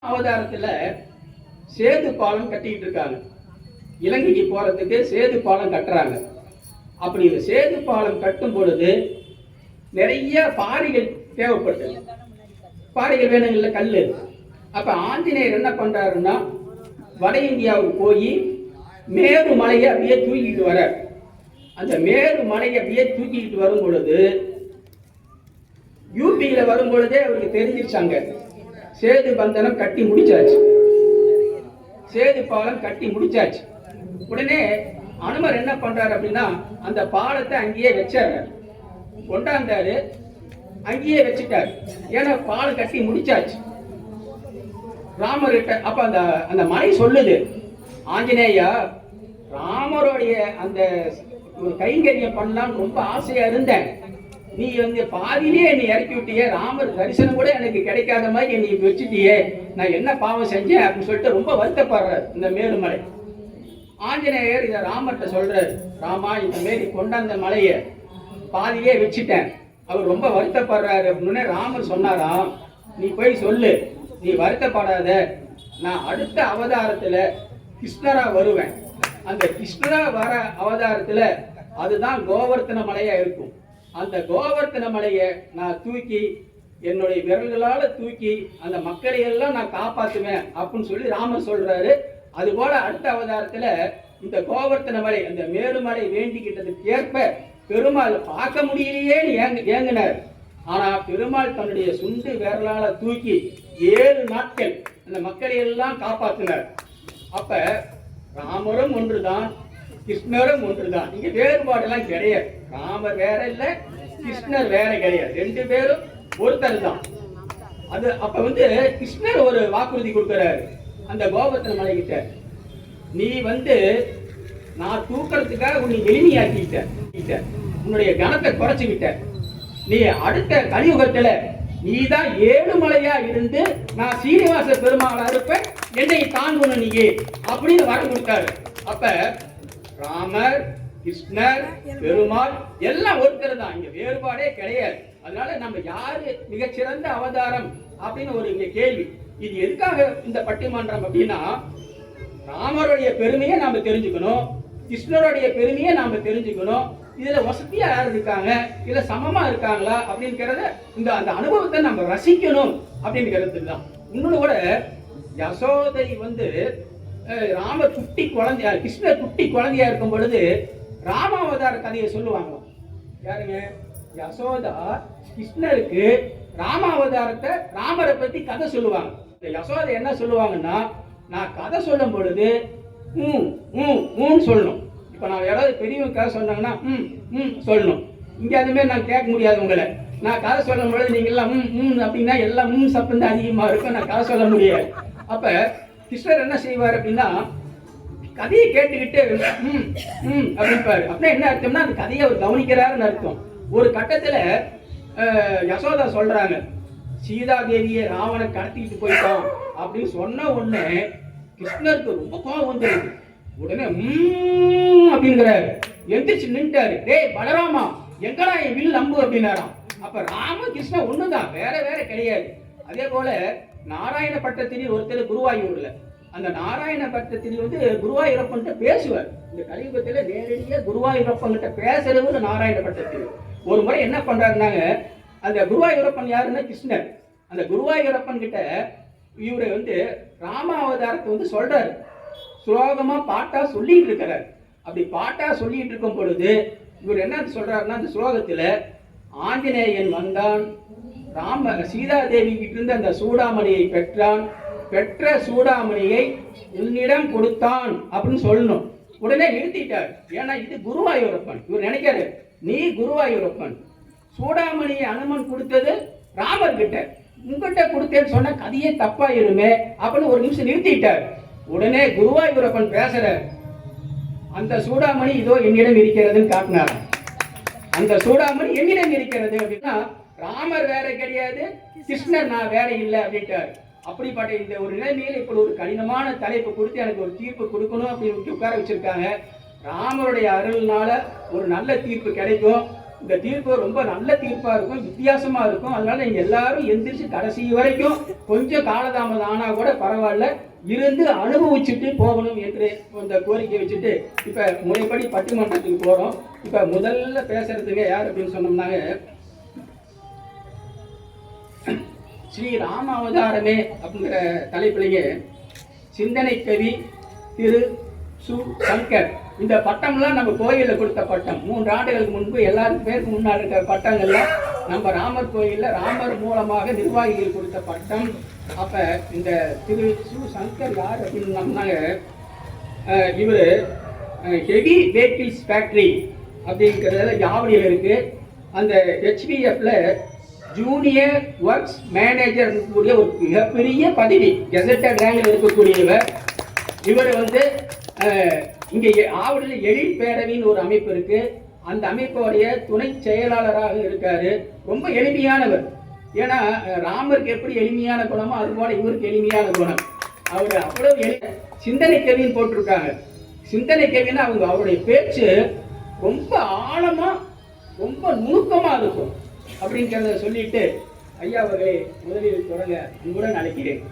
அவதாரத்துல சேது பாலம் கட்டிட்டு இருக்காங்க. இலங்கைக்கு போறதுக்கு சேது பாலம் கட்டுறாங்க. அப்படி இந்த சேது பாலம் கட்டும் பொழுது நிறைய பாறைகள் தேவைப்பட்டு, பாறைகள் வேணுங்கள்ல, கல்லு. அப்ப ஆஞ்சநேயர் என்ன பண்றாருன்னா, வட இந்தியாவுக்கு போய் மேரு மலையை அப்படியே தூக்கிட்டு வர, அந்த மேரு மலையை அப்படியே தூக்கிட்டு வரும் பொழுது யூபியில வரும் பொழுதே அவருக்கு தெரிஞ்சிருச்சாங்க, சேது பந்தனம் கட்டி முடிச்சாச்சு, சேது பாலம் கட்டி முடிச்சாச்சு. உடனே அனுமர் என்ன பண்றாரு அப்படின்னா, அந்த பாலத்தை அங்கேயே வச்சாரு, கொண்டாந்தாரு, அங்கேயே வச்சுட்டாரு. ஏன்னா பாலம் கட்டி முடிச்சாச்சு ராமர்கிட்ட. அப்ப அந்த அந்த மலை சொல்லுது, ஆஞ்சநேயா, ராமருடைய அந்த ஒரு கைங்கரியம் பண்ணலான்னு ரொம்ப ஆசையா இருந்தேன், நீ வந்து பாதியிலே என்னை இறக்கி விட்டியே, ராமர் தரிசனம் கூட எனக்கு கிடைக்காத மாதிரி என்னை வச்சுட்டியே, நான் என்ன பாவம் செஞ்சேன் அப்படின்னு சொல்லிட்டு ரொம்ப வருத்தப்படுறாரு இந்த மேலுமலை. ஆஞ்சநேயர் இதை ராமர்கிட்ட சொல்றாரு, ராமா, இந்த மாரி கொண்டாந்த மலையை பாதியிலே வச்சுட்டேன், அவர் ரொம்ப வருத்தப்படுறாரு அப்படின்னு ராமர் சொன்னாராம், நீ போய் சொல்லு, நீ வருத்தப்படாத, நான் அடுத்த அவதாரத்துல கிருஷ்ணரா வருவேன், அந்த கிருஷ்ணரா வர அவதாரத்துல அதுதான் கோவர்த்தன மலையா இருக்கும், அந்த கோவர்த்தன மலையை நான் தூக்கி என்னுடைய விரல்களால தூக்கி அந்த மக்களை எல்லாம் நான் காப்பாற்றுவேன் அப்படின்னு சொல்லி ராமர் சொல்றாரு. அதுபோல அடுத்த அவதாரத்துல இந்த கோவர்த்தன மலை, அந்த மேருமலை வேண்டிக்கிட்டதுக்கு ஏற்ப பெருமாள் பார்க்க முடியலையே ஏங்கினார். ஆனா பெருமாள் தன்னுடைய சுண்டு விரலால தூக்கி 7 நாட்கள் அந்த மக்களை எல்லாம் காப்பாற்றினார். அப்ப ராமரும் ஒன்றுதான், கிருஷ்ணரும் ஒன்றுதான், இங்க வேறுபாடெல்லாம் கிடையாது. ராமர் வேற இல்ல, கிருஷ்ணர் வேற கிடையாது, 2 பேரும் ஒருத்தர் தான். அது அப்ப வந்து கிருஷ்ணர் ஒரு வாக்குறுதி கொடுக்கிறாரு அந்த கோவர்த்தன மலை கிட்ட, நீ வந்து நான் தூக்கிறதுக்காக உன்னை எளிமையாக்கிட்ட, உன்னுடைய கனத்தை குறைச்சு விட்ட, நீ அடுத்த கலியுகத்துல நீதான் 7 மலையா இருந்து நான் சீனிவாச பெருமாளா இருப்பேன், என்னை தாங்கணும் நீயே அப்படின்னு வரம் கொடுத்தாரு. அப்ப ராமர், கிருஷ்ணர், பெருமாள் எல்லாம் ஒருத்தர் தான், இங்க வேறுபாடே கிடையாது. அதனால நம்ம யாரு மிகச்சிறந்த அவதாரம் அப்படின்னு ஒரு இங்க கேள்வி. இது எதுக்காக இந்த பட்டிமன்றம் அப்படின்னா, ராமருடைய பெருமையை நாம தெரிஞ்சுக்கணும், கிருஷ்ணருடைய பெருமையை நாம தெரிஞ்சுக்கணும், இதுல வசதியா யார் இருக்காங்க, இதுல சமமா இருக்காங்களா அப்படிங்கிறத, இந்த அந்த அனுபவத்தை நம்ம ரசிக்கணும் அப்படிங்கிறது தான். இன்னொன்னு கூட, யசோதை வந்து ராமர் குட்டி குழந்தையா, கிருஷ்ணர் குட்டி குழந்தையா இருக்கும் பொழுது ராமாவதார கதையை சொல்லுவாங்களாம். யாருங்க? யசோதா கிருஷ்ணருக்கு ராமாவதாரத்தை, ராமரை பத்தி கதை சொல்லுவாங்க. யசோதை என்ன சொல்லுவாங்கன்னா, நான் கதை சொல்லும் பொழுது சொல்லணும். இப்ப நான் யாராவது பெரியவங்க கதை சொன்னாங்கன்னா சொல்லணும். இங்க அதுமாரி நான் கேட்க முடியாது உங்களை. நான் கதை சொல்லும் பொழுது நீங்க எல்லாம் அப்படின்னா எல்லாம் சத்தம் தான் அதிகமா இருக்கும், நான் கதை சொல்ல முடியாது. அப்ப கிருஷ்ணர் என்ன செய்வார் அப்படின்னா, கதையை கேட்டுக்கிட்டு அப்படின்பாரு. அப்படின்னா என்ன அர்த்தம்னா, அந்த கதையை அவர் கவனிக்கிறாருன்னு அர்த்தம். ஒரு கட்டத்துல யசோதா சொல்றாங்க, சீதா தேவியை ராவணன் கடத்திக்கிட்டு போயிட்டான் அப்படின்னு சொன்ன உடனே கிருஷ்ணருக்கு ரொம்ப கோபம் வந்துருக்கு. உடனே அப்படிங்கிறாரு, எந்திரிச்சு நின்ட்டாரு, டேய் பலராமா, எங்கடா என் வில் நம்பு அப்படின்னாராம். அப்ப ராம கிருஷ்ணன் ஒண்ணுதான், வேற வேற கிடையாது. அதே போல நாராயண பட்டத்திரியில் ஒருத்தர் குருவாயூர்ல, அந்த நாராயண பட்டத்திரி வந்து குருவாயூரப்பன் பேசுவார். இந்த கலியுகத்துல நேரடியா குருவாயூரப்பன் கிட்ட பேசுறவர் நாராயண பட்டத்திரி. ஒரு முறை என்ன பண்றாருனாங்க, அந்த குருவாயூரப்பன் யாருன்னா கிருஷ்ணர், அந்த குருவாயூரப்பன் கிட்ட இவரை வந்து ராமாவதாரத்தை வந்து சொல்றாரு, ஸ்லோகமா பாட்டா சொல்லிட்டு இருக்கிறார். அப்படி பாட்டா சொல்லிட்டு இருக்கும் பொழுது இவர் என்ன சொல்றாருன்னா, அந்த ஸ்லோகத்துல ஆஞ்சநேயன் வந்தான், சீதாதேவி கிட்ட இருந்து அந்த சூடாமணியை பெற்றான், பெற்ற சூடாமணியை உன்னிடம் கொடுத்தான் அப்படின்னு சொல்லணும். உடனே நிறுத்திட்டார். ஏன்னா இது குருவாயூரப்பன். இவர் நினைக்காரு, நீ குருவாயூரப்பன், சூடாமணியை அனுமன் கொடுத்தது ராமர் கிட்ட, உங்ககிட்ட கொடுத்தேன்னு சொன்ன கதையே தப்பாயிருமே அப்படின்னு ஒரு நிமிஷம் நிறுத்திட்டார். உடனே குருவாயூரப்பன் பேசுற, அந்த சூடாமணி இதோ என்னிடம் இருக்கிறதுன்னு காட்டினார். அந்த சூடாமணி என்னிடம் இருக்கிறது அப்படின்னா, ராமர் வேற கிடையாது, கிருஷ்ணர் நான் வேற இல்லை அப்படின்ட்டார். அப்படிப்பட்ட இந்த ஒரு நிலைமையில் இப்படி ஒரு கடினமான தலைப்பு கொடுத்து எனக்கு ஒரு தீர்ப்பு கொடுக்கணும் அப்படின்னு உட்கார வச்சிருக்காங்க. ராமருடைய அருள்னால ஒரு நல்ல தீர்ப்பு கிடைக்கும். இந்த தீர்ப்பு ரொம்ப நல்ல தீர்ப்பா இருக்கும், வித்தியாசமா இருக்கும். அதனால நீங்க எல்லாரும் எந்திரிச்சு கடைசி வரைக்கும் கொஞ்சம் காலதாமதம் ஆனா கூட பரவாயில்ல இருந்து அனுபவிச்சுட்டு போகணும் என்று இந்த கோரிக்கை வச்சுட்டு இப்ப முறைப்படி பட்டிமன்றத்துக்கு போறோம். இப்ப முதல்ல பேசுறதுக்கு யார் அப்படின்னு சொன்னோம்னாங்க, ஸ்ரீ ராம அவதாரமே அப்படிங்கிற தலைப்பிலேயே சிந்தனை கவி திரு சு சங்கர். இந்த பட்டம்லாம் நம்ம கோயிலில் கொடுத்த பட்டம். 3 ஆண்டுகளுக்கு முன்பு எல்லாரும் பேருக்கு முன்னாடி இருக்கிற பட்டங்கள்லாம் நம்ம ராமர் கோயிலில் ராமர் மூலமாக நிர்வாகிகள் கொடுத்த பட்டம். அப்ப இந்த திரு சு சங்கர் யார் அப்படின்னாங்க, இவர் ஹெவி வெஹிக்கிள்ஸ் ஃபேக்டரி அப்படிங்கிறதுல யாவடியில் இருக்கு. அந்த HVFல ஜூனியர் ஒர்க்ஸ் மேனேஜர் இருக்கக்கூடிய ஒரு மிகப்பெரிய பதவி, கெசட்டட் ரேங்கில் இருக்கக்கூடியவர். இவர் வந்து இங்கே ஆவடியில் எழில் பேரவைன்னு ஒரு அமைப்பு இருக்கு, அந்த அமைப்போடைய துணை செயலாளராக இருக்காரு. ரொம்ப எளிமையானவர். ஏன்னா ராமருக்கு எப்படி எளிமையான குணமோ அது போல இவருக்கு எளிமையான குணம். அவர் அவ்வளவு சிந்தனை கவின்னு போட்டிருக்காங்க. சிந்தனை கவின்னு அவருடைய பேச்சு ரொம்ப ஆழமா ரொம்ப நுணுக்கமா இருக்கும் அப்படிங்கிறத சொல்லிட்டு ஐயா அவர்களை முதலில் தொடங்க அன்புடன் அழைக்கிறேன்.